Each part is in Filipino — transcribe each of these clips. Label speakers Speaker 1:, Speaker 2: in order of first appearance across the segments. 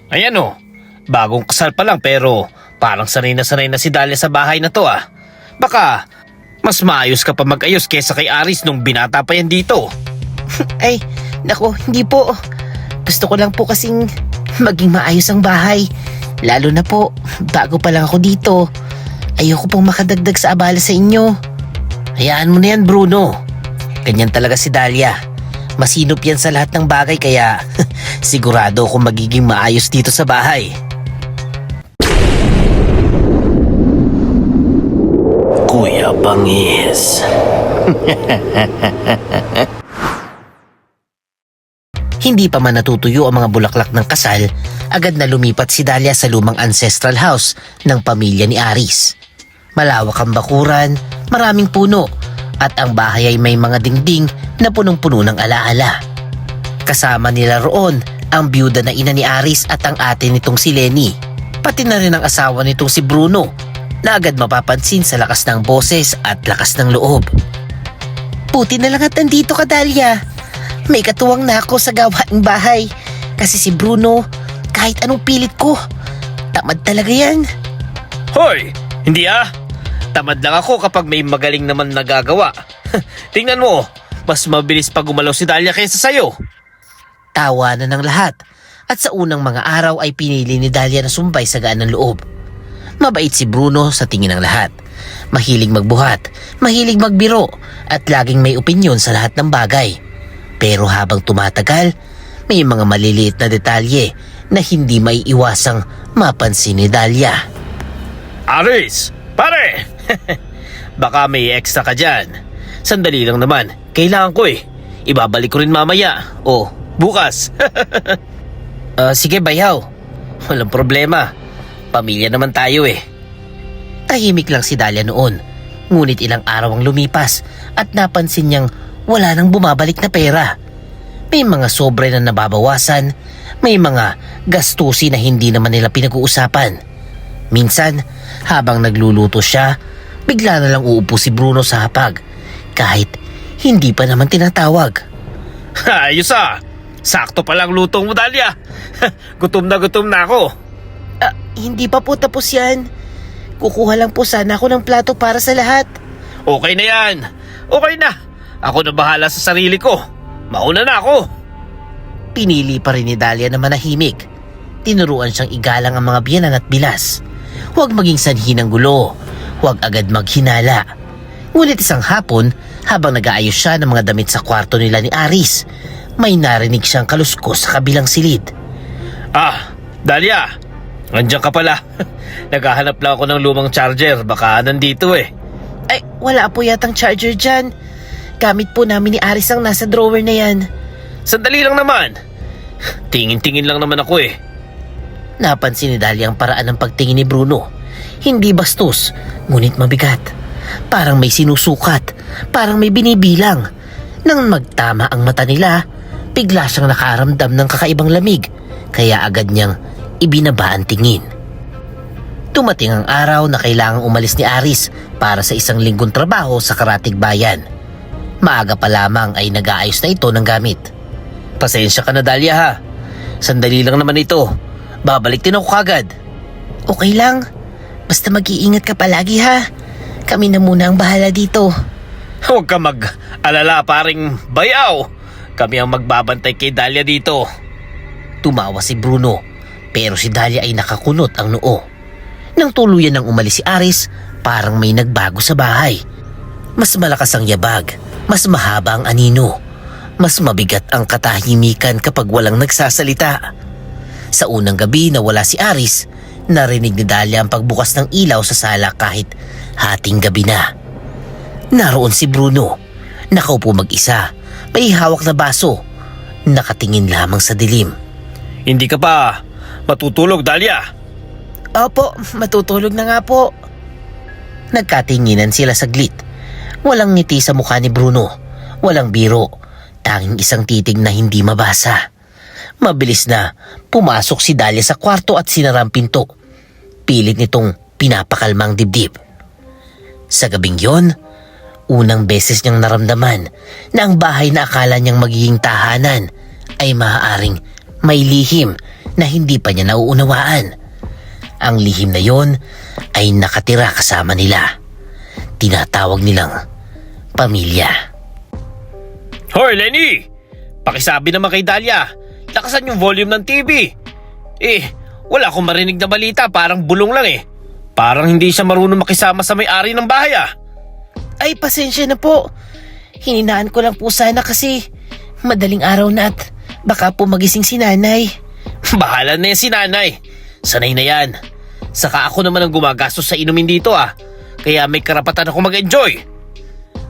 Speaker 1: Ayan o, bagong kasal pa lang pero parang sanay na si Dahlia sa bahay na to ah. Baka mas maayos ka pa mag-ayos kesa kay Aris nung binata pa yan dito.
Speaker 2: Ay, naku, hindi po. Gusto ko lang po kasing maging maayos ang bahay. Lalo na po, bago pa lang ako dito. Ayoko pong makadagdag sa abala sa inyo.
Speaker 1: Hayaan mo na yan, Bruno. Ganyan talaga si Dahlia. Masinop yan sa lahat ng bagay kaya sigurado akong magiging maayos dito sa bahay. Kuya Bangis. Hindi pa man natutuyo ang mga bulaklak ng kasal, agad na lumipat si Dahlia sa lumang ancestral house ng pamilya ni Aris. Malawak ang bakuran, maraming puno, at ang bahay ay may mga dingding na punong-puno ng alaala. Kasama nila roon ang byuda na ina ni Aris at ang ate nitong si Lenny, pati na rin ang asawa nitong si Bruno, na agad mapapansin sa lakas ng boses at lakas ng loob.
Speaker 2: Buti na lang at nandito ka, Dahlia. May katuwang na ako sa gawaing bahay. Kasi si Bruno, kahit anong pilit ko, tamad talaga yan.
Speaker 1: Hoy! Hindi ah! Tamad lang ako kapag may magaling naman nagagawa. Tingnan mo, mas mabilis pa gumalaw si Dahlia kaysa sa'yo. Tawa na ng lahat at sa unang mga araw ay pinili ni Dahlia na sumbay sa gaan ng loob. Mabait si Bruno sa tingin ng lahat. Mahilig magbuhat, mahilig magbiro at laging may opinyon sa lahat ng bagay. Pero habang tumatagal, may mga maliliit na detalye na hindi maiiwasang mapansin ni Dahlia. Aris! Pare! Baka may extra ka dyan. Sandali lang naman, kailangan ko eh. Ibabalik ko rin mamaya. O, bukas. Sige bayaw. Walang problema. Pamilya naman tayo eh. Tahimik lang si Dahlia noon. Ngunit ilang araw ang lumipas at napansin niyang wala nang bumabalik na pera. May mga sobre na nababawasan, may mga gastusin na hindi naman nila pinag-uusapan. Minsan, habang nagluluto siya, bigla na lang uupo si Bruno sa hapag kahit hindi pa naman tinatawag. Ayos ah! Sakto pa lang lutong mo, Dahlia. Gutom na ako.
Speaker 2: Hindi pa po tapos yan. Kukuha lang po sana ako ng plato para sa lahat.
Speaker 1: Okay na yan. Okay na. Ako na bahala sa sarili ko. Mauna na ako. Pinili pa rin ni Dahlia na manahimik. Tinuruan siyang igalang ang mga biyenan at bilas. Huwag maging sanhi ng gulo. Huwag agad maghinala. Ngunit isang hapon, habang nag-aayos siya ng mga damit sa kwarto nila ni Aris, may narinig siyang kaluskos sa kabilang silid. Dahlia! Nandiyan ka pala. Naghahanap lang ako ng lumang charger. Baka nandito eh.
Speaker 2: Ay, wala po yatang charger dyan. Gamit po namin ni Aris ang nasa drawer na yan.
Speaker 1: Sandali lang naman. Tingin-tingin lang naman ako eh. Napansin ni Dahlia ang paraan ng pagtingin ni Bruno. Hindi bastos, ngunit mabigat. Parang may sinusukat, parang may binibilang. Nang magtama ang mata nila, bigla siyang nakaramdam ng kakaibang lamig, kaya agad niyang ibinaba ang tingin. Tumating ang araw na kailangang umalis ni Aris para sa isang linggong trabaho sa Karatig Bayan. Maaga pa lamang ay nag-aayos na ito ng gamit. Pasensya ka na, Dahlia ha. Sandali lang naman ito. Babalik din ako kagad.
Speaker 2: Okay lang. Basta mag-iingat ka palagi ha. Kami na muna ang bahala dito.
Speaker 1: Huwag ka mag-alala paring bayaw. Kami ang magbabantay kay Dahlia dito. Tumawa si Bruno, pero si Dahlia ay nakakunot ang noo. Nang tuluyan nang umalis si Aris, parang may nagbago sa bahay. Mas malakas ang yabag, mas mahaba ang anino, mas mabigat ang katahimikan kapag walang nagsasalita. Sa unang gabi na wala si Aris, narinig ni Dahlia ang pagbukas ng ilaw sa sala kahit hating gabi na. Naroon si Bruno, nakaupo mag-isa, may hawak na baso, nakatingin lamang sa dilim. Hindi ka pa matutulog, Dahlia?
Speaker 2: Opo, matutulog na nga po.
Speaker 1: Nagkatinginan sila saglit. Walang ngiti sa mukha ni Bruno, walang biro, tanging isang titig na hindi mabasa. Mabilis na pumasok si Dahlia sa kwarto at sinara ang pinto. Pilit nitong pinapakalmang dibdib. Sa gabing yon, unang beses niyang naramdaman na ang bahay na akala niyang magiging tahanan ay maaaring may lihim
Speaker 2: na hindi pa niya nauunawaan. Ang lihim na yon ay nakatira kasama nila. Tinatawag nilang pamilya.
Speaker 1: Hoy, Lenny! Pakisabi naman kay Dahlia. Lakasan yung volume ng TV. Wala akong marinig na balita. Parang bulong lang eh. Parang hindi siya marunong makisama sa may-ari ng bahay ah.
Speaker 2: Ay, pasensya na po. Hininaan ko lang po sana kasi madaling araw na at baka po magising si nanay.
Speaker 1: Bahala na yan si nanay. Sanay na yan. Saka ako naman ang gumagastos sa inumin dito ah. Kaya may karapatan ako mag-enjoy.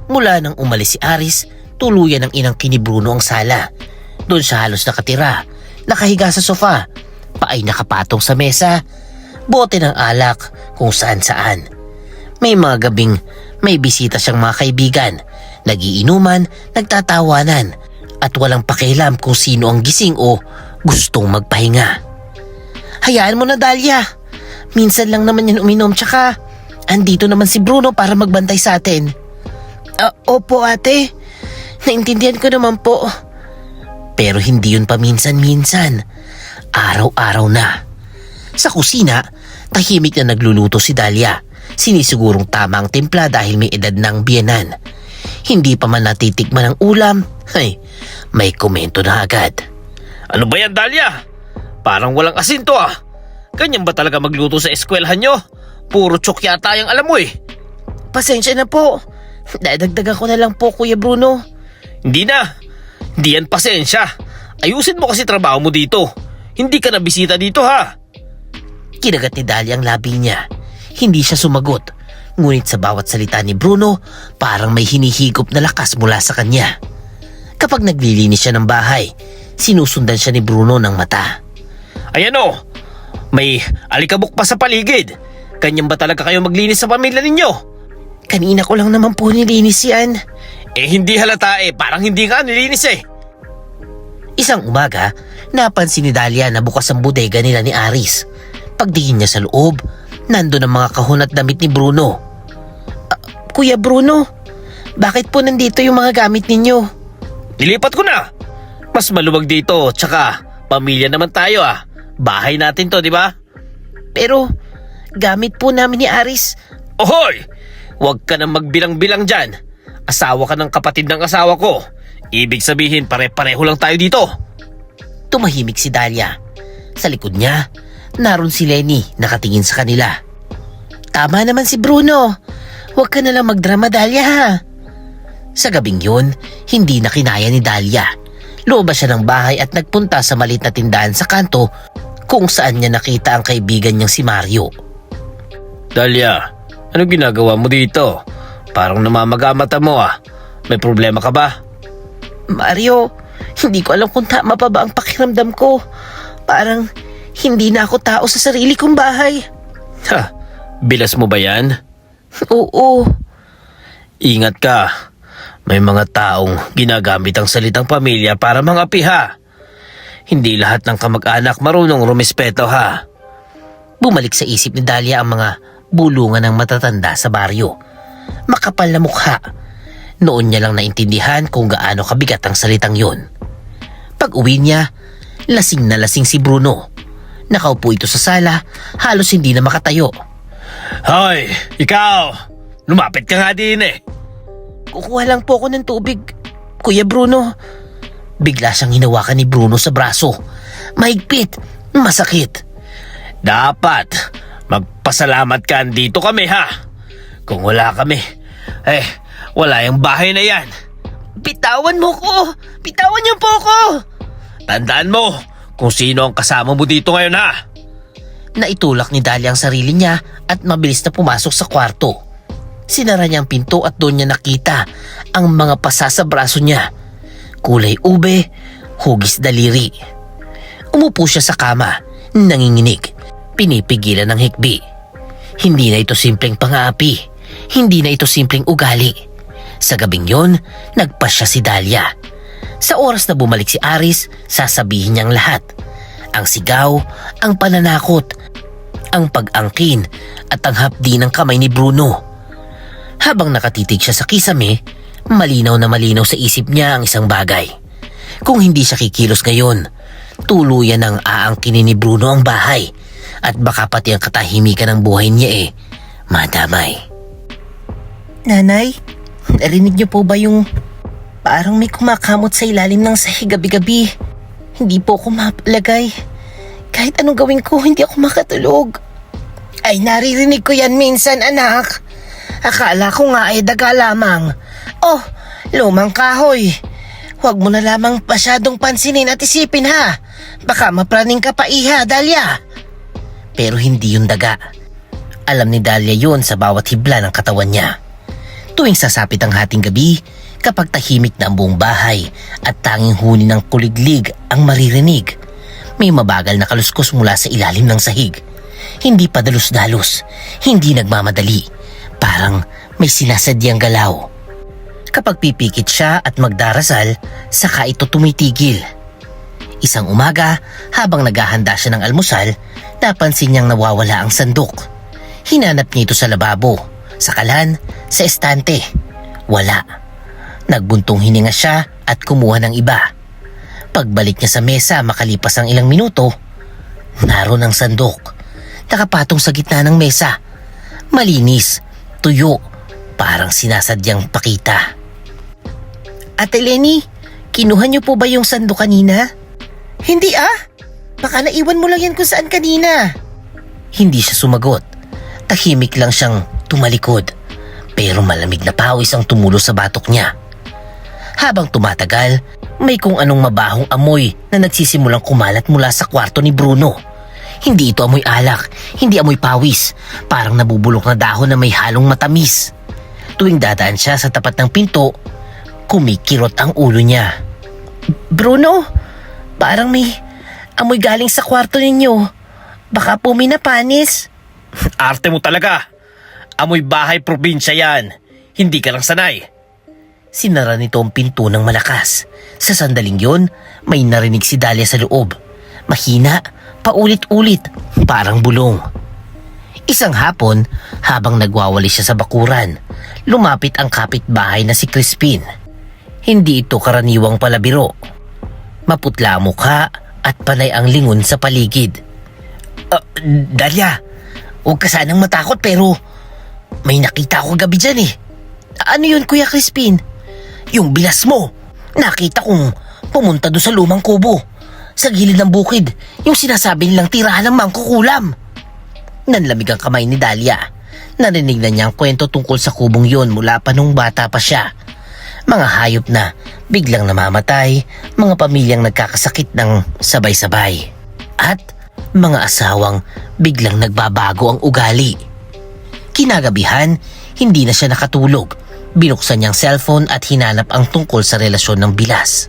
Speaker 2: Mula nang umalis si Aris, tuluyan ng inang ni Bruno ang sala. Doon siya halos nakatira, nakahiga sa sofa, paay nakapatong sa mesa, bote ng alak kung saan-saan. May mga gabing may bisita siyang mga kaibigan, nagiinuman, nagtatawanan, at walang pakialam kung sino ang gising o gustong magpahinga. Hayaan mo na, Dahlia. Minsan lang naman yan uminom, tsaka andito naman si Bruno para magbantay sa atin. Opo ate, naintindihan ko naman po. Pero hindi yun paminsan-minsan, araw-araw na. Sa kusina, tahimik na nagluluto si Dahlia. Sinisigurong tama ang timpla dahil may edad ng biyenan. Hindi pa man natitikman ang ulam, may komento na agad.
Speaker 1: Ano ba yan, Dahlia? Parang walang asin to ah. Ganyan ba talaga magluto sa eskwelahan nyo? Puro tsok yata yung alam mo eh.
Speaker 2: Pasensya na po. Dadagdagan ko na lang po, Kuya Bruno.
Speaker 1: Hindi na. Hindi yan pasensya. Ayusin mo kasi trabaho mo dito. Hindi ka na bisita dito ha.
Speaker 2: Kinagat ni Dahlia ang labi niya. Hindi siya sumagot. Ngunit sa bawat salita ni Bruno, parang may hinihigop na lakas mula sa kanya. Kapag naglilinis siya ng bahay, sinusundan siya ni Bruno ng mata.
Speaker 1: Ayan o, may alikabok pa sa paligid. Ganyan ba talaga kayo maglinis sa pamilya ninyo?
Speaker 2: Kanina ko lang naman po nilinis yan.
Speaker 1: Hindi halata eh, parang hindi ka nilinis eh.
Speaker 2: Isang umaga, napansin ni Dahlia na bukas ang bodega nila ni Aris. Pagdiin niya sa loob, nandun ang mga kahon at damit ni Bruno. Kuya Bruno, bakit po nandito yung mga gamit ninyo?
Speaker 1: Nilipat ko na. Mas maluwag dito, tsaka pamilya naman tayo ah. Bahay natin to, di ba?
Speaker 2: Pero gamit po namin ni Aris.
Speaker 1: Ohoy! Huwag ka nang magbilang-bilang dyan. Asawa ka ng kapatid ng asawa ko. Ibig sabihin pare-pareho lang tayo dito.
Speaker 2: Tumahimik si Dahlia. Sa likod niya, naroon si Lenny nakatingin sa kanila. Tama naman si Bruno. Huwag ka na lang magdrama, Dahlia ha. Sa gabing yun, hindi na kinaya ni Dahlia. Lumabas siya ng bahay at nagpunta sa maliit na tindahan sa kanto kung saan niya nakita ang kaibigan niyang si Mario.
Speaker 1: Dahlia, ano ginagawa mo dito? Parang namamaga mata mo ah. May problema ka ba?
Speaker 2: Mario, hindi ko alam kung tama pa ba ang pakiramdam ko. Parang hindi na ako tao sa sarili kong bahay.
Speaker 1: Ha, bilas mo ba yan?
Speaker 2: Oo.
Speaker 1: Ingat ka. May mga taong ginagamit ang salitang pamilya para mangapi ha. Hindi lahat ng kamag-anak marunong rumispeto ha.
Speaker 2: Bumalik sa isip ni Dahlia ang mga bulungan ng matatanda sa baryo. Makapal na mukha. Noon niya lang naintindihan kung gaano kabigat ang salitang yun. Pag uwi niya, lasing na lasing si Bruno. Nakaupo ito sa sala, halos hindi na makatayo.
Speaker 1: Hoy, ikaw! Lumapit ka nga din eh.
Speaker 2: Kukuha lang po ako ng tubig, Kuya Bruno. Bigla siyang hinawakan ni Bruno sa braso. Mahigpit, masakit.
Speaker 1: Dapat magpasalamat ka andito kami ha. Kung wala kami, wala yung bahay na yan.
Speaker 2: Bitawan mo ko! Bitawan niyo po ko!
Speaker 1: Tandaan mo kung sino ang kasama mo dito ngayon ha.
Speaker 2: Naitulak ni Dahlia ang sarili niya at mabilis na pumasok sa kwarto. Sinara niya ang pinto at doon niya nakita ang mga pasa sa braso niya. Kulay ube, hugis daliri. Umupo siya sa kama, nanginginig, pinipigilan ng hikbi. Hindi na ito simpleng pang-aapi, hindi na ito simpleng ugali. Sa gabing yon, nagpasya si Dahlia. Sa oras na bumalik si Aris, sasabihin niyang lahat. Ang sigaw, ang pananakot, ang pag-angkin at ang hapdi ng kamay ni Bruno. Habang nakatitig siya sa kisame, malinaw na malinaw sa isip niya ang isang bagay. Kung hindi siya kikilos ngayon, tuluyan ang aangkinin ni Bruno ang bahay at baka pati ang katahimikan ng buhay niya madamay. Nanay, narinig niyo po ba yung parang may kumakamot sa ilalim ng sahig gabi-gabi? Hindi po ako mapalagay. Kahit anong gawin ko, hindi ako makatulog. Ay, naririnig ko yan minsan, anak. Akala ko nga ay daga lamang. Oh, lumang kahoy. Huwag mo na lamang masyadong pansinin at isipin ha. Baka mapraning ka pa iha, Dahlia. Pero hindi yung daga. Alam ni Dahlia yun sa bawat hibla ng katawan niya. Tuwing sasapit ang hating gabi, kapag tahimik na ang buong bahay at tanging huni ng kuliglig ang maririnig, may mabagal na kaluskos mula sa ilalim ng sahig. Hindi pa dalos-dalos, hindi nagmamadali. Parang may sinasadyang galaw. Kapag pipikit siya at magdarasal, saka ito tumitigil. Isang umaga, habang naghahanda siya ng almusal, napansin niyang nawawala ang sandok. Hinanap niya ito sa lababo, sa kalan, sa estante. Wala. Nagbuntong hininga siya at kumuha ng iba. Pagbalik niya sa mesa makalipas ang ilang minuto, naroon ang sandok. Nakapatong sa gitna ng mesa. Malinis, tuyo, parang sinasadyang pakita. Ate Lenny, kinuha niyo po ba yung sandok kanina? Hindi baka naiwan mo lang yan kung saan kanina. Hindi siya sumagot. Tahimik lang siyang tumalikod. Pero malamig na pawis ang tumulo sa batok niya. Habang tumatagal, may kung anong mabahong amoy na nagsisimulang kumalat mula sa kwarto ni Bruno. Hindi ito amoy alak, hindi amoy pawis. Parang nabubulok na dahon na may halong matamis. Tuwing dadaan siya sa tapat ng pinto, kumikirot ang ulo niya. Bruno, parang may amoy galing sa kwarto ninyo. Baka po may napanis.
Speaker 1: Arte mo talaga. Amoy bahay probinsya yan. Hindi ka lang sanay.
Speaker 2: Sinara nito ang pinto ng malakas. Sa sandaling yon, may narinig si Dahlia sa loob. Mahina, paulit-ulit, parang bulong. Isang hapon, habang nagwawali siya sa bakuran, lumapit ang kapitbahay na si Crispin. Hindi ito karaniwang palabiro. Maputla ang mukha at panay ang lingon sa paligid. Dahlia, huwag ka sanang matakot pero may nakita ko gabi dyan eh. Ano yun, Kuya Crispin? Yung bilas mo. Nakita kong pumunta doon sa lumang kubo. Sa gilid ng bukid, yung sinasabi nilang tirahan ng mangkukulam. Nanlamig ang kamay ni Dahlia. Narinig na niya ang kwento tungkol sa kubong yon mula pa nung bata pa siya. Mga hayop na biglang namamatay, mga pamilyang nagkakasakit ng sabay-sabay. At mga asawang biglang nagbabago ang ugali. Kinagabihan, hindi na siya nakatulog. Binuksan niyang cellphone at hinanap ang tungkol sa relasyon ng bilas.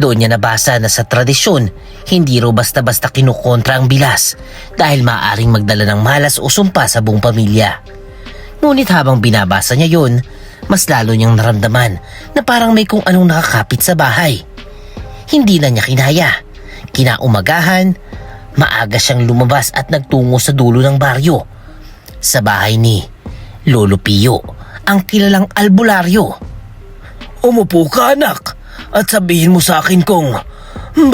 Speaker 2: Doon niya nabasa na sa tradisyon, hindi raw basta-basta kinukontra ang bilas dahil maaaring magdala ng malas o sumpa sa buong pamilya. Ngunit habang binabasa niya yun, mas lalo niyang naramdaman na parang may kung anong nakakapit sa bahay. Hindi na niya kinaya. Kinaumagahan, maaga siyang lumabas at nagtungo sa dulo ng baryo. Sa bahay ni Lolo Pio, ang kilalang albularyo.
Speaker 1: Umupo ka, anak, at sabihin mo sa akin kung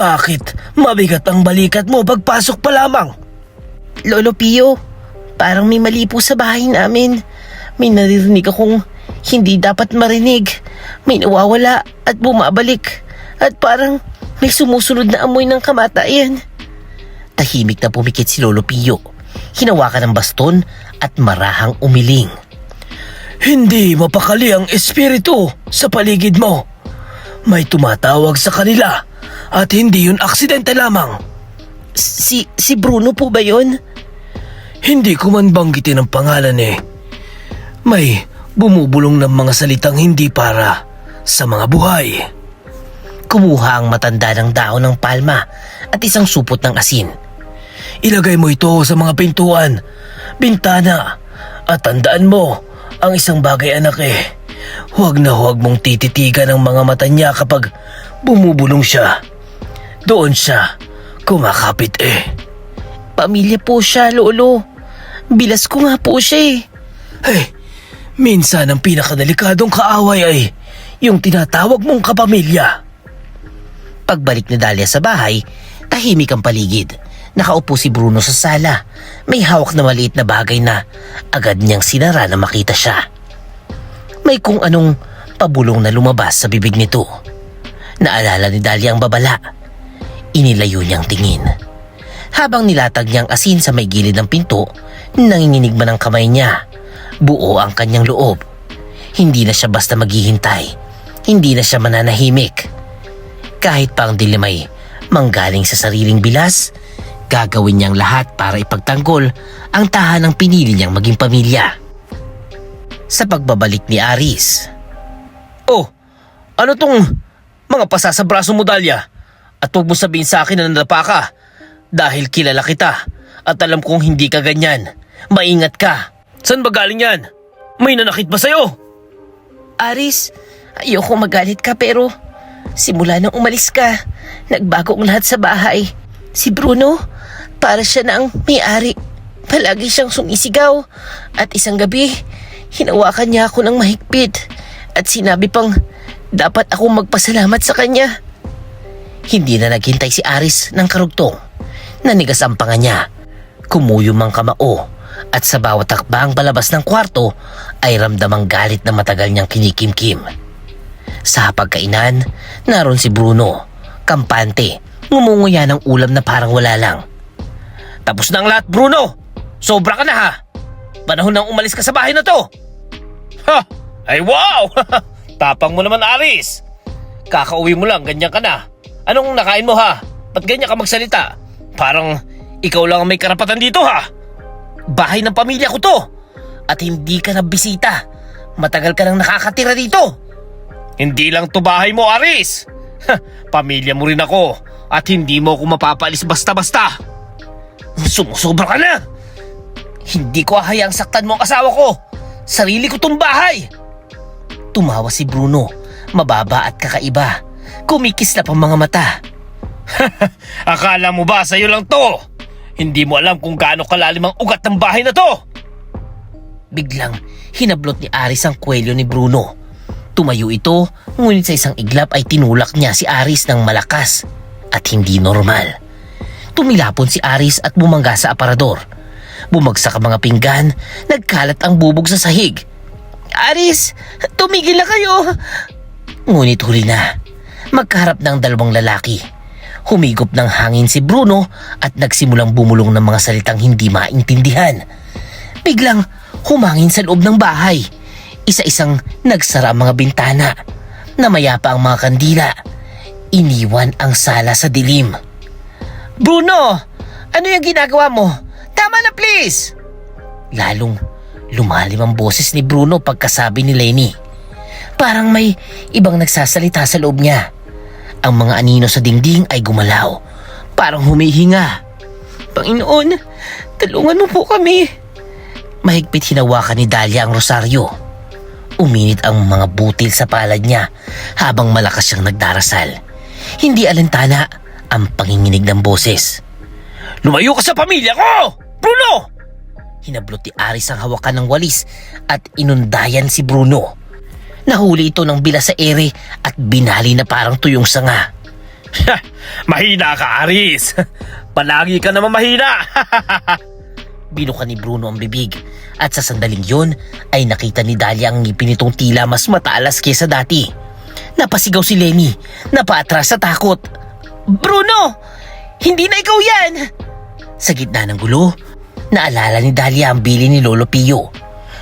Speaker 1: bakit mabigat ang balikat mo pagpasok pa lamang.
Speaker 2: Lolo Pio, parang may mali po sa bahay namin. May naririnig akong hindi dapat marinig. May nawawala at bumabalik. At parang may sumusunod na amoy ng kamatayan. Tahimik na pumikit si Lolo Pio. Hinawakan ng baston at marahang umiling.
Speaker 1: Hindi mapakali ang espiritu sa paligid mo. May tumatawag sa kanila at hindi yun aksidente lamang.
Speaker 2: Si Bruno po ba yun?
Speaker 1: Hindi ko man banggitin ang pangalan eh. May bumubulong ng mga salitang hindi para sa mga buhay.
Speaker 2: Kumuha ang matanda ng dahon ng palma at isang supot ng asin.
Speaker 1: Ilagay mo ito sa mga pintuan, bintana, at tandaan mo ang isang bagay, anak eh. Huwag na huwag mong tititigan ang mga mata niya kapag bumubulong siya. Doon siya kumakapit eh.
Speaker 2: Pamilya po siya, Lolo. Bilas ko nga po siya eh.
Speaker 1: Hey, minsan ang pinakadelikadong kaaway ay yung tinatawag mong kapamilya.
Speaker 2: Pagbalik ni Dahlia sa bahay, Tahimik ang paligid. Nakaupo si Bruno sa sala. May hawak na maliit na bagay na agad niyang sinara na makita siya. May kung anong pabulong na lumabas sa bibig nito. Naalala ni Dahlia ang babala. Inilayo niyang tingin. Habang nilatag niyang asin sa may gilid ng pinto, nanginginig man ang kamay niya. Buo ang kanyang loob. Hindi na siya basta maghihintay. Hindi na siya mananahimik. Kahit pa ang dilim ay manggaling sa sariling bilas, gagawin niyang lahat para ipagtanggol ang tahanang pinili niyang maging pamilya. Sa pagbabalik ni Aris.
Speaker 1: Oh, ano tong mga pasa sa braso mo, Dahlia? At huwag mo sabihin sa akin na nadapa ka. Dahil kilala kita at alam kong hindi ka ganyan. Maingat ka. Saan ba galing yan? May nanakit ba sa'yo?
Speaker 2: Aris, ayoko magalit ka pero simula nang umalis ka, nagbago ang lahat sa bahay. Si Bruno, para siya na ang may-ari. Palagi siyang sumisigaw at isang gabi, hinawakan niya ako ng mahigpit at sinabi pang dapat akong magpasalamat sa kanya. Hindi na naghintay si Aris ng karugtong. Nanigas ang panga niya. Kumuyom ang kamao at sa bawat takbang palabas ng kwarto ay ramdam ang galit na matagal niyang kinikimkim. Sa pagkainan, naroon si Bruno, kampante, ngumunguya ng ulam na parang wala lang.
Speaker 1: Tapos na ang lahat, Bruno! Sobra ka na ha! Panahon nang umalis ka sa bahay na to! Ha! Ay wow! Tapang mo naman, Aris! Kakauwi mo lang, ganyan ka na. Anong nakain mo ha? Ba't ganyan ka magsalita? Parang ikaw lang ang may karapatan dito ha! Bahay ng pamilya ko to! At hindi ka na bisita. Matagal ka nang nakakatira dito. Hindi lang to bahay mo, Aris! Pamilya mo rin ako at hindi mo ako mapapaalis basta-basta. Sumusobra ka na! Hindi ko hahayaang saktan mo ang asawa ko. Sarili ko tong bahay. Tumawa si Bruno, mababa at kakaiba. Kumikislap ang mga mata. Akala mo ba sa'yo lang to? Hindi mo alam kung gaano kalalim ang ugat ng bahay na to. Biglang hinablot ni Aris ang kwelyo ni Bruno. Tumayo ito, ngunit sa isang iglap ay tinulak niya si Aris ng malakas at hindi normal. Tumilapon si Aris at bumangga sa aparador. Bumagsak ang mga pinggan, nagkalat ang bubog sa sahig. Aris, tumigil na kayo! Ngunit huli na. Magkaharap ng dalawang lalaki. Humigop ng hangin si Bruno at nagsimulang bumulong ng mga salitang hindi maintindihan. Biglang humangin sa loob ng bahay. Isa-isang nagsara ang mga bintana. Namaya pa ang mga kandila. Iniwan ang sala sa dilim. Bruno! Ano yung ginagawa mo? Tama na please! Lalong lumalim ang boses ni Bruno pagkasabi ni Lenny. Parang may ibang nagsasalita sa loob niya. Ang mga anino sa dingding ay gumalaw. Parang humihinga. Panginoon, tulungan mo po kami. Mahigpit hinawakan ni Dahlia ang rosaryo. Uminit ang mga butil sa palad niya habang malakas siyang nagdarasal. Hindi alintana ang panginginig ng boses. Lumayo ka sa pamilya ko! Bruno! Hinablot ni Aris ang hawakan ng walis at inundayan si Bruno. Nahuli ito ng bilas sa ere at binali na parang tuyong sanga. Mahina ka, Aris! Palagi ka naman mahina! Binuka ni Bruno ang bibig at sa sandaling yon ay nakita ni Dahlia ang ngipin nitong tila mas matalas kesa dati. Napasigaw si Lenny, napaatras sa takot. Bruno! Hindi na ikaw yan! Sa gitna ng gulo, naalala ni Dahlia ang bili ni Lolo Pio.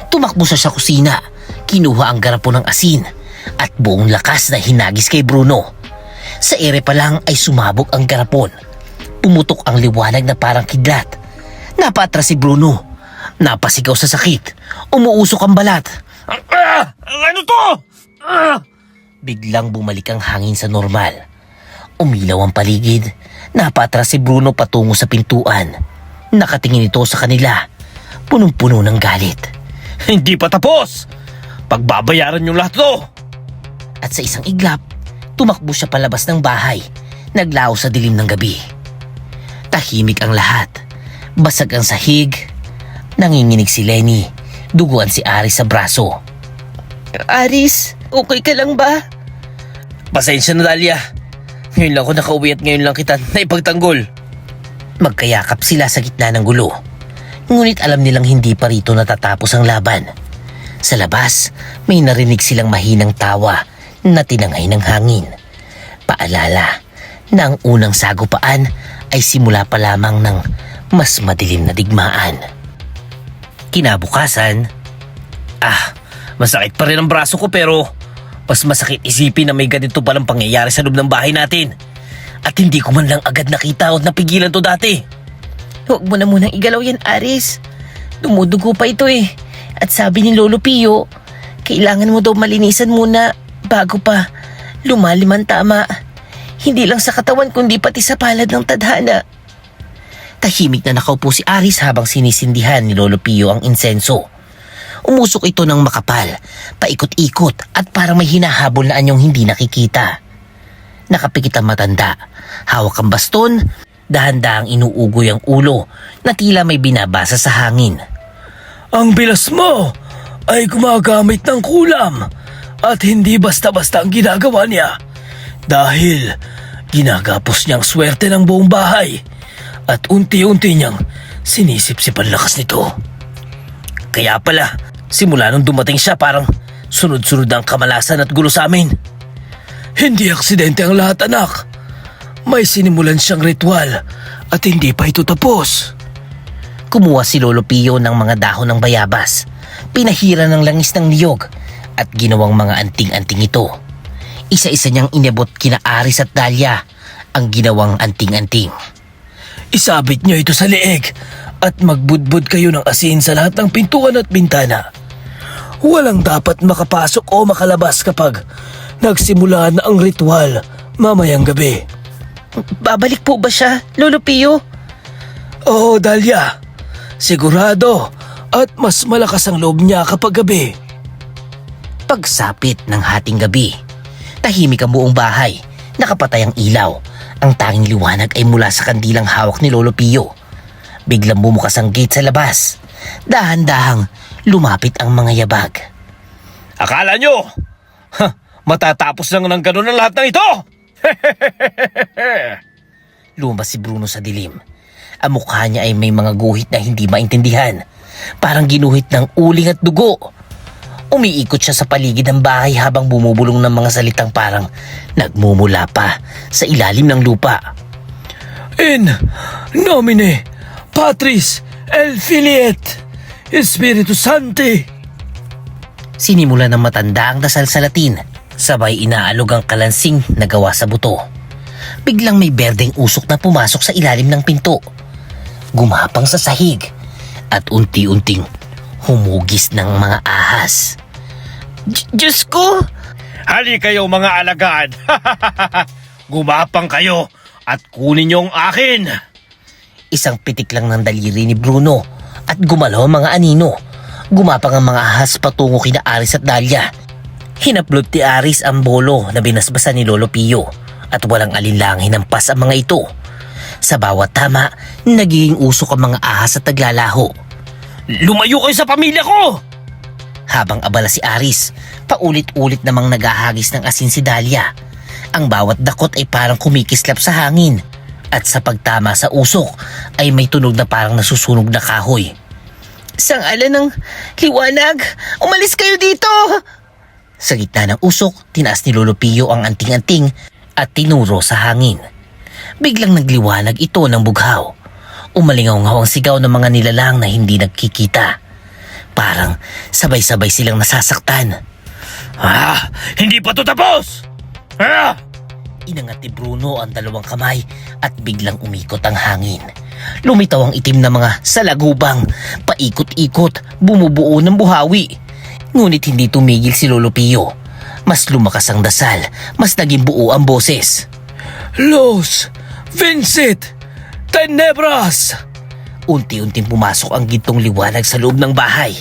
Speaker 1: Tumakbo siya sa kusina, kinuha ang garapon ng asin at buong lakas na hinagis kay Bruno. Sa ere pa lang ay sumabog ang garapon. Pumutok ang liwanag na parang kidlat. Napatras si Bruno. Napasigaw sa sakit. Umuusok ang balat. Ano to? Biglang bumalik ang hangin sa normal. Umilaw ang paligid. Napatras si Bruno patungo sa pintuan. Nakatingin ito sa kanila. Punong-puno ng galit. Hindi pa tapos! Pagbabayaran yung lahat to! At sa isang iglap, tumakbo siya palabas ng bahay. Naglaho sa dilim ng gabi. Tahimik ang lahat. Basag ang sahig. Nanginginig si Lenny. Duguan si Aris sa braso. Aris, okay ka lang ba? Pasensya na, Dahlia. Ngayon lang ako nakauwi at ngayon lang kita naipagtanggol.
Speaker 2: Magkayakap sila sa gitna ng gulo. Ngunit alam nilang hindi pa rito natatapos ang laban. Sa labas, may narinig silang mahinang tawa na tinangay ng hangin. Paalala na ang unang sagupaan ay simula pa lamang ng mas madilim na digmaan. Kinabukasan,
Speaker 1: Masakit pa rin ang braso ko pero mas masakit isipin na may ganito palang pangyayari sa loob ng bahay natin. At hindi ko man lang agad nakita o napigilan to dati.
Speaker 2: huwag mo na munang igalaw yan, Aris. Dumudugo pa ito eh. At sabi ni Lolo Pio, kailangan mo daw malinisan muna bago pa lumalim ang tama. Hindi lang sa katawan kundi pati sa palad ng tadhana. Tahimik na nakaupo si Aris habang sinisindihan ni Lolo Pio ang insenso. Umusok ito ng makapal, paikot-ikot at parang may hinahabol na anyong hindi nakikita. Nakapikit ang matanda, hawak ang baston, dahan-dahang inuugoy ang ulo na tila may binabasa sa hangin.
Speaker 1: Ang bilas mo ay gumagamit ng kulam at hindi basta-basta ang ginagawa niya. Dahil ginagapos niyang swerte ng buong bahay at unti-unti niyang sinisip-sip ang lakas nito. Kaya pala, simula nung dumating siya parang sunod-sunod ang kamalasan at gulo sa amin. Hindi aksidente ang lahat, anak. May sinimulan siyang ritual at hindi pa ito tapos.
Speaker 2: Kumuha si Lolo Pio ng mga dahon ng bayabas, pinahira ng langis ng niyog at ginawang mga anting-anting ito. Isa-isa niyang inabot kina Aris at Dahlia ang ginawang anting-anting.
Speaker 1: Isabit niyo ito sa leeg at magbudbud kayo ng asin sa lahat ng pintuan at bintana. Walang dapat makapasok o makalabas kapag nagsimula na ang ritual mamayang gabi.
Speaker 2: Babalik po ba siya, Lolo Pio?
Speaker 1: Oo, Dahlia. Sigurado at mas malakas ang loob niya kapag gabi.
Speaker 2: Pagsapit ng hating gabi, tahimik ang buong bahay, nakapatay ang ilaw. Ang tanging liwanag ay mula sa kandilang hawak ni Lolo Pio. Biglang bumukas ang gate sa labas. Dahan-dahang lumapit ang mga yabag.
Speaker 1: Akala nyo, matatapos lang ng ganun ang lahat ng ito?
Speaker 2: Lumabas si Bruno sa dilim. Ang mukha niya ay may mga guhit na hindi maintindihan. Parang ginuhit ng uling at dugo. Umiikot siya sa paligid ng bahay habang bumubulong ng mga salitang parang nagmumula pa sa ilalim ng lupa.
Speaker 1: In nomine Patris et Filiet Spiritus Sancti.
Speaker 2: Sinimula ng matanda ang dasal sa Latin, sabay inaalog ang kalansing na gawa sa buto. Biglang may berdeng usok na pumasok sa ilalim ng pinto. Gumapang sa sahig at unti-unting humugis ng mga ahas. Diyos ko!
Speaker 1: Hali kayo mga alagad. Gumapang kayo at kunin niyo ang akin.
Speaker 2: Isang pitik lang ng daliri ni Bruno at gumalaw ang mga anino. Gumapang ang mga ahas patungo kina Aris at Dahlia. Hinaplot ni Aris ang bolo na binasbasan ni Lolo Pio at walang alinlang hinampas ang mga ito. Sa bawat tama, nagiging usok ang mga ahas at naglalaho.
Speaker 1: Lumayo kayo sa pamilya ko!
Speaker 2: Habang abala si Aris, paulit-ulit namang naghahagis ng asin si Dahlia. Ang bawat dakot ay parang kumikislap sa hangin at sa pagtama sa usok ay may tunog na parang nasusunog na kahoy. Sang ala ng liwanag, umalis kayo dito! Sa gitna ng usok, tinaas ni Lolo Pio ang anting-anting at tinuro sa hangin. Biglang nagliwanag ito ng bughaw. Umalingaw-ngaw ang sigaw ng mga nilalang na hindi nagkikita. Parang sabay-sabay silang nasasaktan.
Speaker 1: Hindi pa to tapos!
Speaker 2: Inangat ni Bruno ang dalawang kamay at biglang umikot ang hangin. Lumitaw ang itim na mga salagubang, paikot-ikot, bumubuo ng buhawi. Ngunit hindi tumigil si Lolo Pio. Mas lumakas ang dasal, mas naging buo ang boses.
Speaker 1: Los Vincit Tenebras!
Speaker 2: Unti-unting pumasok ang gintong liwanag sa loob ng bahay.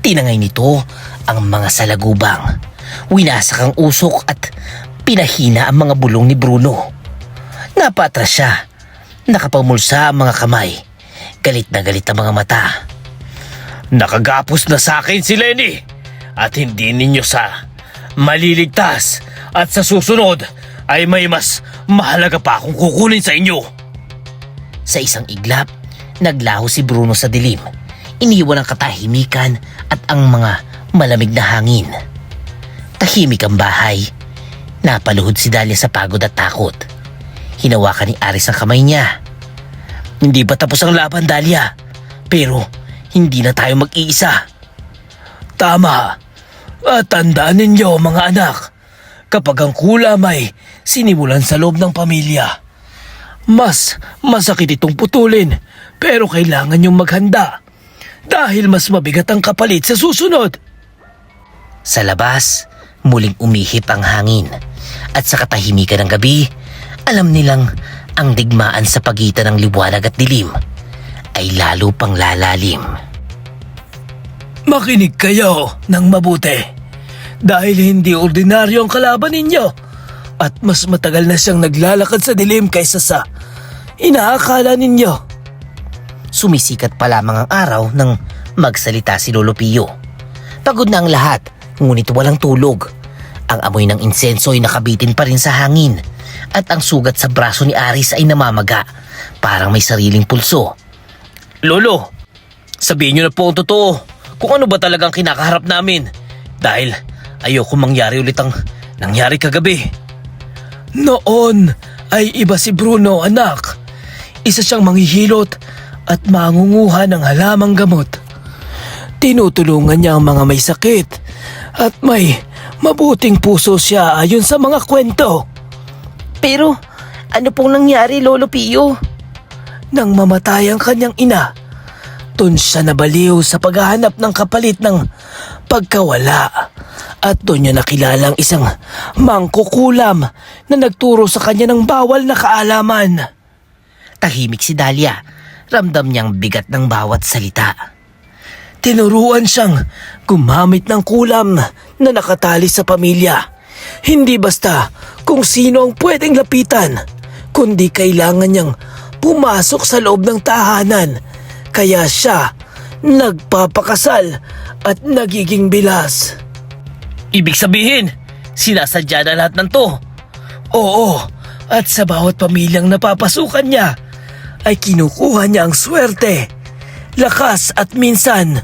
Speaker 2: Tinangay nito ang mga salagubang. Winasak ang usok at pinahina ang mga bulong ni Bruno. Napatras siya. Nakapamulsa ang mga kamay. Galit na galit ang mga mata.
Speaker 1: Nakagapos na sa akin si Lenny at hindi ninyo sa maliligtas at sa susunod ay may mas mahalaga pa akong kukunin sa inyo.
Speaker 2: Sa isang iglap, naglaho si Bruno sa dilim. Iniwan ang katahimikan at ang mga malamig na hangin. Tahimik ang bahay. Napaluhod si Dahlia sa pagod at takot. Hinawakan ni Aris ang kamay niya. Hindi pa tapos ang laban, Dahlia. Pero hindi na tayo mag-iisa.
Speaker 1: Tama. At tandaan ninyo mga anak, kapag ang kulam ay sinimulan sa loob ng pamilya, mas masakit itong putulin, pero kailangan niyong maghanda dahil mas mabigat ang kapalit sa susunod.
Speaker 2: Sa labas, muling umihip ang hangin. At sa katahimikan ng gabi, alam nilang ang digmaan sa pagitan ng liwanag at dilim ay lalo pang lalalim.
Speaker 1: Makinig kayo ng mabuti dahil hindi ordinaryo ang kalaban ninyo at mas matagal na siyang naglalakad sa dilim kaysa sa inaakala ninyo.
Speaker 2: Sumisikat pa lamang ang araw nang magsalita si Lolo Pio. Pagod na ang lahat, ngunit walang tulog. Ang amoy ng insenso ay nakabitin pa rin sa hangin at ang sugat sa braso ni Aris ay namamaga, parang may sariling pulso.
Speaker 1: Lolo, sabihin niyo na po ang totoo kung ano ba talagang kinakaharap namin dahil ayoko mangyari ulit ang nangyari kagabi. Noon ay iba si Bruno, anak. Isa siyang manghihilot at mangunguha ng halamang gamot. Tinutulungan niya ang mga may sakit at may mabuting puso siya ayon sa mga kwento.
Speaker 2: Pero ano pong nangyari, Lolo Pio?
Speaker 1: Nang mamatay ang kanyang ina, doon siya nabaliw sa paghahanap ng kapalit ng pagkawala. At doon niya nakilala ang isang mangkukulam na nagturo sa kanya ng bawal na kaalaman.
Speaker 2: Tahimik si Dahlia. Ramdam niyang bigat ng bawat salita.
Speaker 1: Tinuruan siyang gumamit ng kulam na nakatali sa pamilya. Hindi basta kung sino ang pwedeng lapitan, kundi kailangan niyang pumasok sa loob ng tahanan. Kaya siya nagpapakasal at nagiging bilas. Ibig sabihin, sinasadya na lahat ng to. Oo, at sa bawat pamilyang napapasukan niya, ay kinukuha niya ang swerte, lakas at minsan,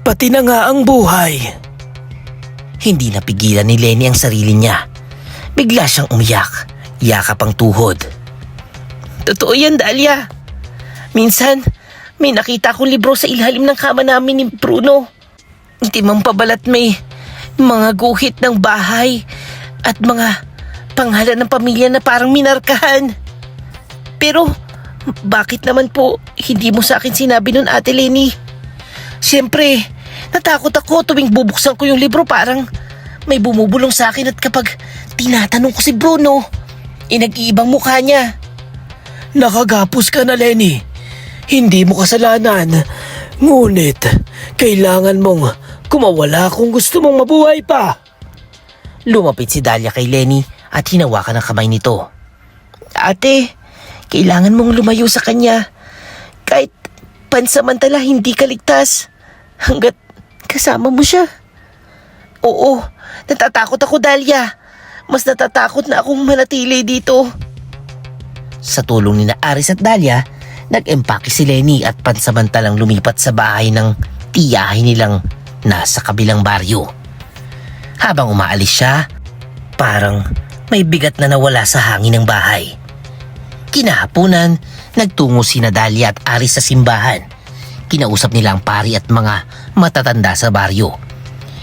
Speaker 1: pati na nga ang buhay.
Speaker 2: Hindi napigilan ni Lenny ang sarili niya. Bigla siyang umiyak, yakap ang tuhod.
Speaker 3: Totoo yan, Dahlia. Minsan, may nakita akong libro sa ilalim ng kama namin ni Bruno. Itim ang pabalat, may mga guhit ng bahay at mga pangalan ng pamilya na parang minarkahan. Pero, bakit naman po hindi mo sa akin sinabi nun, Ate Lenny? Siyempre, natakot ako tuwing bubuksan ko yung libro, parang may bumubulong sa akin at kapag tinatanong ko si Bruno, nag-iibang mukha niya.
Speaker 1: Nakagapos ka na, Lenny. Hindi mo kasalanan. Ngunit, kailangan mong kumawala kung gusto mong mabuhay pa.
Speaker 2: Lumapit si Dahlia kay Lenny at hinawakan ang kamay nito.
Speaker 3: Ate, kailangan mong lumayo sa kanya. Kahit pansamantala hindi ka ligtas. Hanggat kasama mo siya. Oo, natatakot ako, Dahlia. Mas natatakot na akong manatili dito.
Speaker 2: Sa tulong ni na Aris at Dahlia, nag-empake si Lenny at pansamantalang lumipat sa bahay ng tiyahin nilang nasa kabilang baryo. Habang umaalis siya, parang may bigat na nawala sa hangin ng bahay. Kinahaponan, nagtungo sina Dahlia at Aris sa simbahan. Kinausap nila ang pari at mga matatanda sa baryo.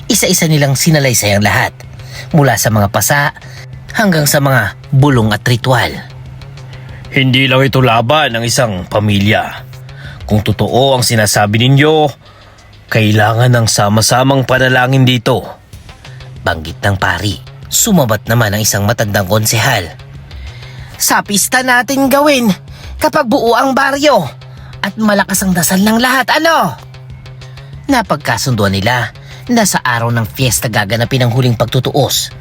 Speaker 2: Isa-isa nilang sinalaysay ang lahat, mula sa mga pasa hanggang sa mga bulong at ritual.
Speaker 1: Hindi lang ito laban ng isang pamilya. Kung totoo ang sinasabi ninyo, kailangan ng sama-samang panalangin dito.
Speaker 2: Banggit ng pari. Sumabat naman ang isang matandang konsehal.
Speaker 3: Sa pista natin gawin kapag buo ang baryo at malakas ang dasal ng lahat, ano?
Speaker 2: Napagkasunduan nila na sa araw ng fiesta gaganapin ang huling pagtutuos.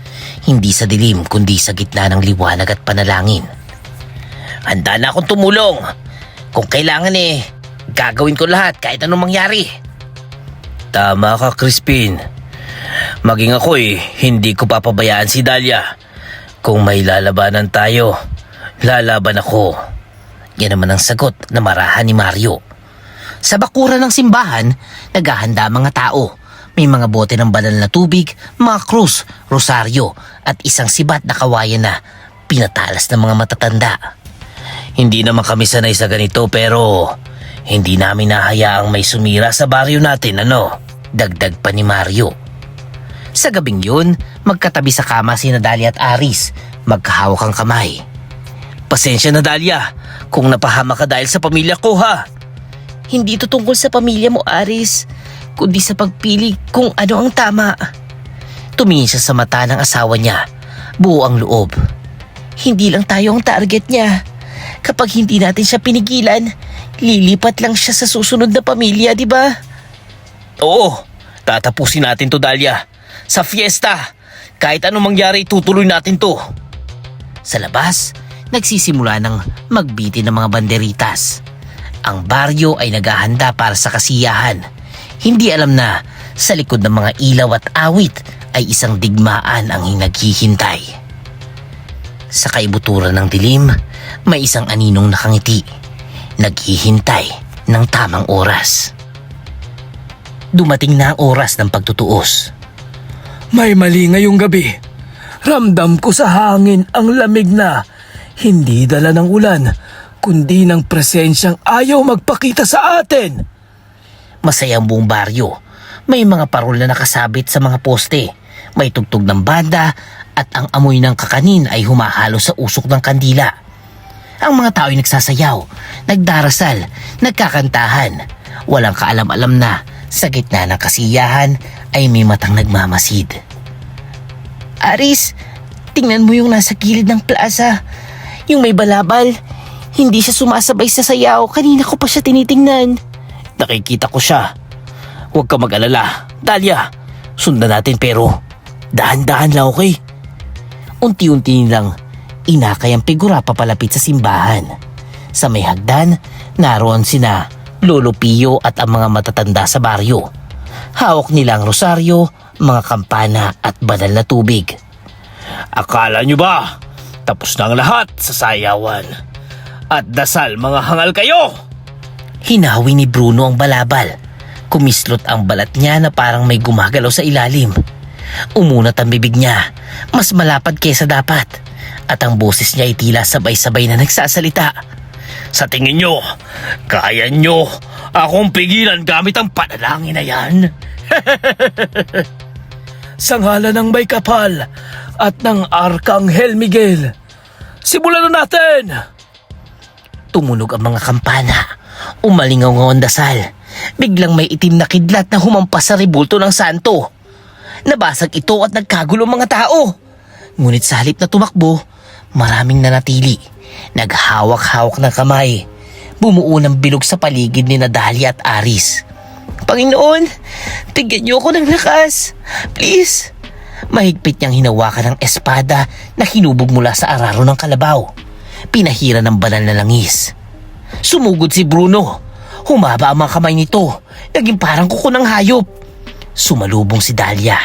Speaker 2: Hindi sa dilim kundi sa gitna ng liwanag at panalangin.
Speaker 1: Handa na akong tumulong. Kung kailangan gagawin ko lahat kahit anong mangyari. Tama ka, Crispin. Maging ako hindi ko papabayaan si Dahlia. Kung may lalabanan tayo, lalaban ako.
Speaker 2: Yan naman ang sagot na marahan ni Mario. Sa bakuran ng simbahan, naghahanda ang mga tao. May mga bote ng banal na tubig, mga krus, rosaryo at isang sibat na kawayan na pinatalas ng mga matatanda.
Speaker 1: Hindi naman kami sanay sa ganito pero hindi namin nahayaang may sumira sa baryo natin, ano?
Speaker 2: Dagdag pa ni Mario. Sa gabing yun, magkatabi sa kama si Dalia at Aris, magkahawak ang kamay.
Speaker 1: Pasensya na, Dalia, kung napahama ka dahil sa pamilya ko, ha?
Speaker 3: Hindi ito tungkol sa pamilya mo, Aris, kundi sa pagpili kung ano ang tama.
Speaker 2: Tumingin siya sa mata ng asawa niya, buo ang loob.
Speaker 3: Hindi lang tayo ang target niya. Kapag hindi natin siya pinigilan, lilipat lang siya sa susunod na pamilya, di ba?
Speaker 1: Oo, tatapusin natin to, Dalia. Sa fiesta, kahit anong mangyari, tutuloy natin to.
Speaker 2: Sa labas, nagsisimula ng magbiti ng mga banderitas. Ang baryo ay naghahanda para sa kasiyahan. Hindi alam na sa likod ng mga ilaw at awit ay isang digmaan ang naghihintay. Sa kaibuturan ng dilim, may isang aninong nakangiti, naghihintay ng tamang oras. Dumating na ang oras ng pagtutuos.
Speaker 4: May mali ngayong gabi. Ramdam ko sa hangin ang lamig na hindi dala ng ulan, kundi ng presensyang ayaw magpakita sa atin.
Speaker 2: Masaya ang buong baryo. May mga parol na nakasabit sa mga poste. May tugtog ng banda at ang amoy ng kakanin ay humahalo sa usok ng kandila. Ang mga tao ay nagsasayaw, nagdarasal, nagkakantahan. Walang kaalam-alam na sa gitna ng kasiyahan ay may matang nagmamasid.
Speaker 3: Aris, tingnan mo yung nasa gilid ng plaza. Yung may balabal. Hindi siya sumasabay sa sayaw. Kanina ko pa siya tinitingnan.
Speaker 1: Nakikita ko siya. Huwag ka mag-alala, Dalia. Sundan natin pero dahan-dahan lang, okay?
Speaker 2: Unti-unti nilang inakay ang figura papalapit sa simbahan. Sa may hagdan, naroon sina Lolo Pio at ang mga matatanda sa baryo. Hawak nila ang rosaryo, mga kampana at banal na tubig.
Speaker 1: Akala nyo ba? Tapos na ang lahat sa sayawan. At dasal, mga hangal kayo!
Speaker 2: Hinawi ni Bruno ang balabal. Kumislot ang balat niya na parang may gumagalaw sa ilalim. Umunat ang bibig niya, mas malapad kesa dapat. At ang boses niya ay tila sabay-sabay na nagsasalita.
Speaker 1: Sa tingin nyo, kaya nyo akong pigilan gamit ang panalangin na yan?
Speaker 4: Sa ngalan ng may kapal at ng Arkanghel Miguel, simulan na natin!
Speaker 2: Tumunog ang mga kampana. Umalingaw ang dasal. Biglang may itim na kidlat na humampas sa rebulto ng santo. Nabasag ito at nagkagulo ang mga tao. Ngunit sa halip na tumakbo, maraming nanatili. Naghawak-hawak ng kamay. Bumuo ng bilog sa paligid ni Dalia at Aris.
Speaker 3: Panginoon, tigyan niyo ako ng lakas. Please.
Speaker 2: Mahigpit niyang hinawakan ng espada na hinubog mula sa araro ng kalabaw. Pinahira ng banal na langis. Sumugod si Bruno. Humaba ang mga kamay nito. Naging parang kuko ng hayop. Sumalubong si Dalia.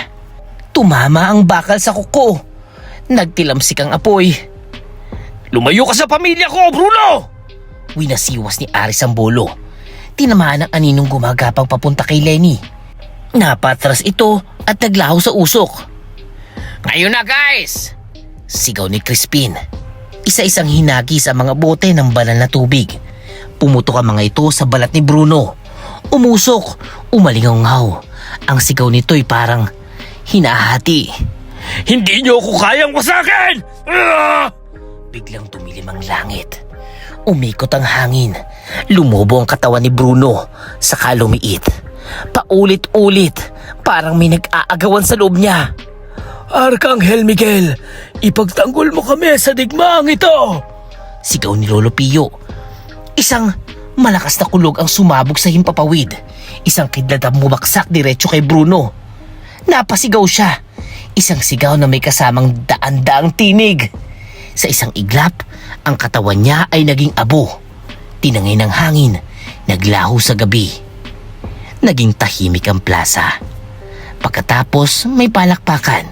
Speaker 2: Tumama ang bakal sa kuko. Nagtilamsik ang apoy.
Speaker 1: Lumayo ka sa pamilya ko, Bruno!
Speaker 2: Winasiwas ni Aris ang bolo. Tinamaan ang aninong gumagapang papunta kay Lenny. Napatras ito at naglaho sa usok.
Speaker 1: Ngayon na, guys!
Speaker 2: Sigaw ni Crispin. Isa-isang hinagi sa mga bote ng banal na tubig. Pumutok ang mga ito sa balat ni Bruno. Umusok, umalingaw-ngaw. Ang sigaw nito'y parang hinahati.
Speaker 1: Hindi niyo ako kayang wasakin!
Speaker 2: Biglang tumilim ang langit. Umikot ang hangin. Lumubo ang katawan ni Bruno, saka lumiit. Paulit-ulit, parang may nag-aagawan sa loob niya.
Speaker 4: Arkanghel Miguel, ipagtanggol mo kami sa digmaang ito!
Speaker 2: Sigaw ni Lolo Pio. Isang malakas na kulog ang sumabog sa himpapawid. Isang kidlat ang bumagsak diretso kay Bruno. Napasigaw siya. Isang sigaw na may kasamang daan-daang tinig. Sa isang iglap, ang katawan niya ay naging abo. Tinangay ng hangin, naglaho sa gabi. Naging tahimik ang plaza. Pagkatapos may palakpakan,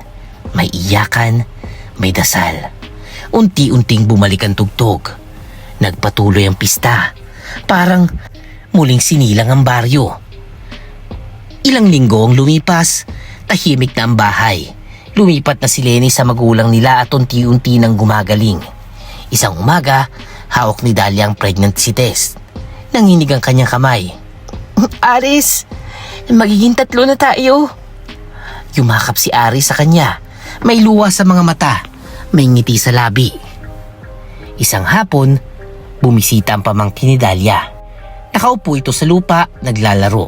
Speaker 2: may iyakan, may dasal. unti-unting bumalik ang tugtog. Nagpatuloy ang pista. Parang muling sinilang ang baryo. Ilang linggo ang lumipas, tahimik na ang bahay. Lumipat na si Lenny sa magulang nila at unti-unti nang gumagaling. Isang umaga, hawak ni Dahlia ang pregnancy test. Nanginig ang kanyang kamay.
Speaker 3: Aris, magiging 3 na tayo.
Speaker 2: Yumakap si Aris sa kanya. May luha sa mga mata. May ngiti sa labi. Isang hapon, bumisita ang pamangkin ni Dahlia. Nakaupo ito sa lupa, naglalaro.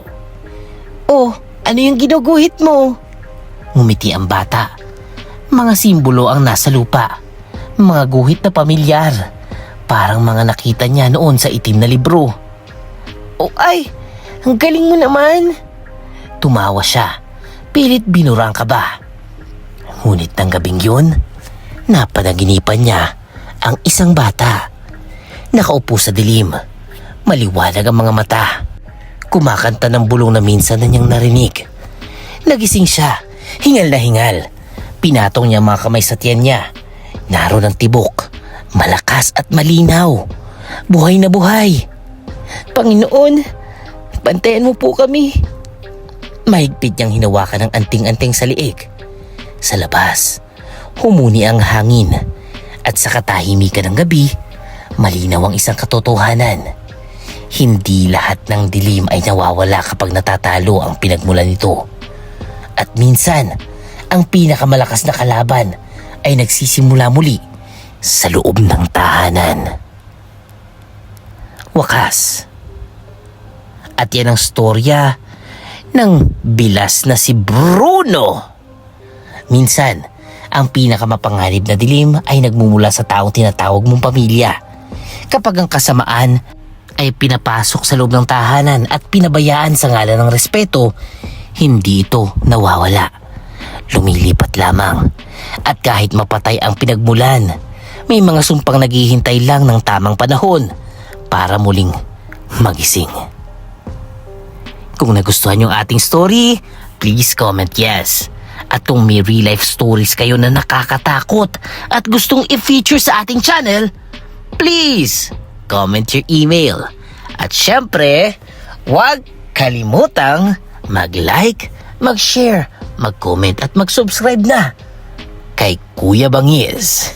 Speaker 3: Oh, ano yung ginuguhit mo?
Speaker 2: Ngumiti ang bata. Mga simbolo ang nasa lupa. Mga guhit na pamilyar. Parang mga nakita niya noon sa itim na libro.
Speaker 3: Oh ay, ang galing mo naman.
Speaker 2: Tumawa siya. Pilit binura ang kaba. Ngunit ng gabing yun, napanaginipan niya ang isang bata. Nakaupo sa dilim. Maliwanag ang mga mata. Kumakanta ng bulong na minsan na niyang narinig. Nagising siya, hingal na hingal. Pinatong niya ang mga kamay sa tiyan niya. Naroon ang tibok, malakas at malinaw. Buhay na buhay.
Speaker 3: Panginoon, bantayan mo po kami.
Speaker 2: Mahigpit niyang hinawakan ang anting-anting sa liig. Sa labas, humuni ang hangin. At sa katahimikan ng gabi, malinaw ang isang katotohanan. Hindi lahat ng dilim ay nawawala kapag natatalo ang pinagmulan nito. At minsan, ang pinakamalakas na kalaban ay nagsisimula muli sa loob ng tahanan. Wakas. At yan ang storya ng bilas na si Bruno. Minsan, ang pinakamapanganib na dilim ay nagmumula sa taong tinatawag mong pamilya. Kapag ang kasamaan ay pinapasok sa loob ng tahanan at pinabayaan sa ngalan ng respeto, hindi ito nawawala. Lumilipat lamang. At kahit mapatay ang pinagmulan, may mga sumpang naghihintay lang ng tamang panahon para muling magising. Kung nagustuhan yung ating story, please comment yes. At kung may real life stories kayo na nakakatakot at gustong i-feature sa ating channel, please comment your email. At syempre, huwag kalimutang mag-like, mag-share, mag-comment at mag-subscribe na kay Kuya Bangis.